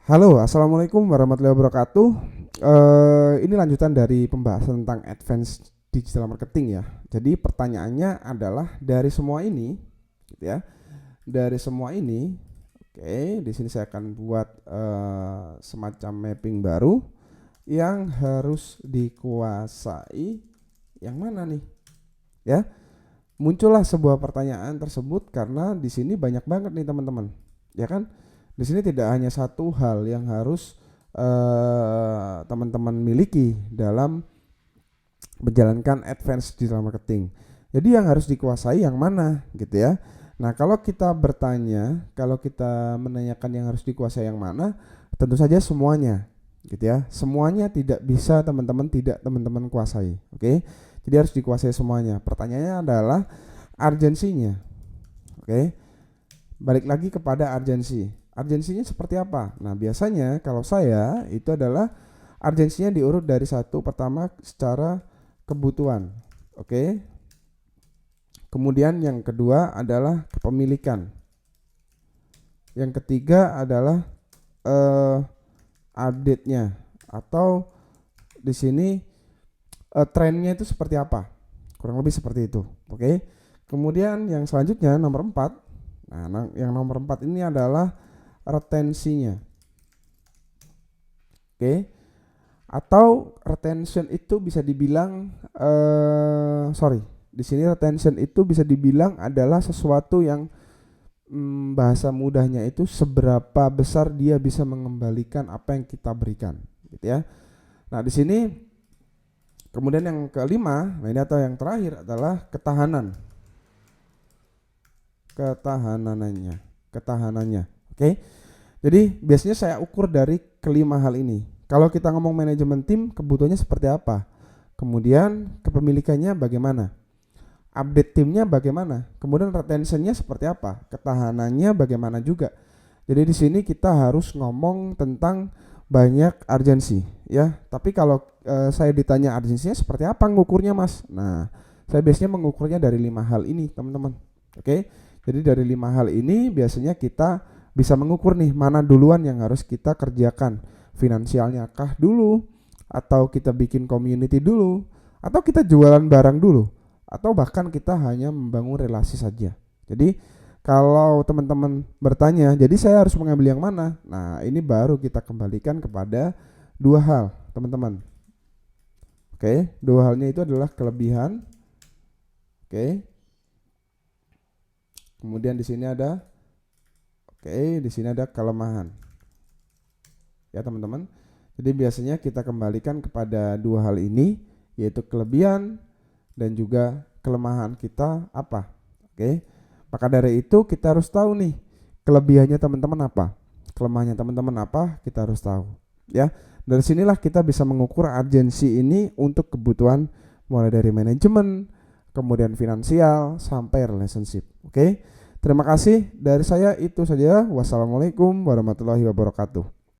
Halo, assalamualaikum warahmatullahi wabarakatuh. Ini lanjutan dari pembahasan tentang advance digital marketing ya. Jadi pertanyaannya adalah dari semua ini, gitu ya. Dari semua ini, oke, di sini saya akan buat semacam mapping baru yang harus dikuasai yang mana nih, ya. Muncullah sebuah pertanyaan tersebut karena di sini banyak banget nih teman-teman, ya kan? Di sini tidak hanya satu hal yang harus teman-teman miliki dalam menjalankan advance digital marketing. Jadi yang harus dikuasai yang mana gitu ya. Nah, kalau kita bertanya, kalau kita menanyakan yang harus dikuasai yang mana, tentu saja semuanya gitu ya. Semuanya tidak bisa teman-teman kuasai. Oke. Jadi harus dikuasai semuanya. Pertanyaannya adalah urgensinya. Oke. Balik lagi kepada urgensi. Urgensinya seperti apa? Nah, biasanya kalau saya itu adalah urgensinya diurut dari satu, pertama secara kebutuhan. Oke. Kemudian yang kedua adalah kepemilikan. Yang ketiga adalah update-nya atau di sini trennya itu seperti apa. Kurang lebih seperti itu. Oke. Kemudian yang selanjutnya nomor 4. Nah, yang nomor 4 ini adalah retensinya. Oke. Atau retention itu bisa dibilang di sini retention itu bisa dibilang adalah sesuatu yang bahasa mudahnya itu seberapa besar dia bisa mengembalikan apa yang kita berikan, gitu ya. Nah, di sini kemudian yang kelima, nah ini atau yang terakhir adalah ketahanannya. Oke. Jadi biasanya saya ukur dari kelima hal ini. Kalau kita ngomong manajemen tim, kebutuhannya seperti apa? Kemudian kepemilikannya bagaimana? Update timnya bagaimana? Kemudian retentionnya seperti apa? Ketahanannya bagaimana juga? Jadi di sini kita harus ngomong tentang banyak urgensi, ya. Tapi kalau saya ditanya urgensinya seperti apa ngukurnya, Mas? Nah, saya biasanya mengukurnya dari 5 hal ini, teman-teman. Oke. Jadi dari 5 hal ini biasanya kita bisa mengukur nih mana duluan yang harus kita kerjakan. Finansialnya kah dulu, atau kita bikin community dulu, atau kita jualan barang dulu, atau bahkan kita hanya membangun relasi saja. Jadi kalau teman-teman bertanya, jadi saya harus mengambil yang mana? Nah, ini baru kita kembalikan kepada dua hal, teman-teman. Oke, dua halnya itu adalah kelebihan. Oke. Kemudian di sini ada kelemahan. Ya, teman-teman. Jadi biasanya kita kembalikan kepada dua hal ini, yaitu kelebihan dan juga kelemahan kita apa. Oke. Maka dari itu kita harus tahu nih, kelebihannya teman-teman apa, kelemahannya teman-teman apa, kita harus tahu. Ya. Dari sinilah kita bisa mengukur urgensi ini untuk kebutuhan mulai dari manajemen, kemudian finansial sampai relationship. Oke. Terima kasih dari saya, itu saja. Wassalamualaikum warahmatullahi wabarakatuh.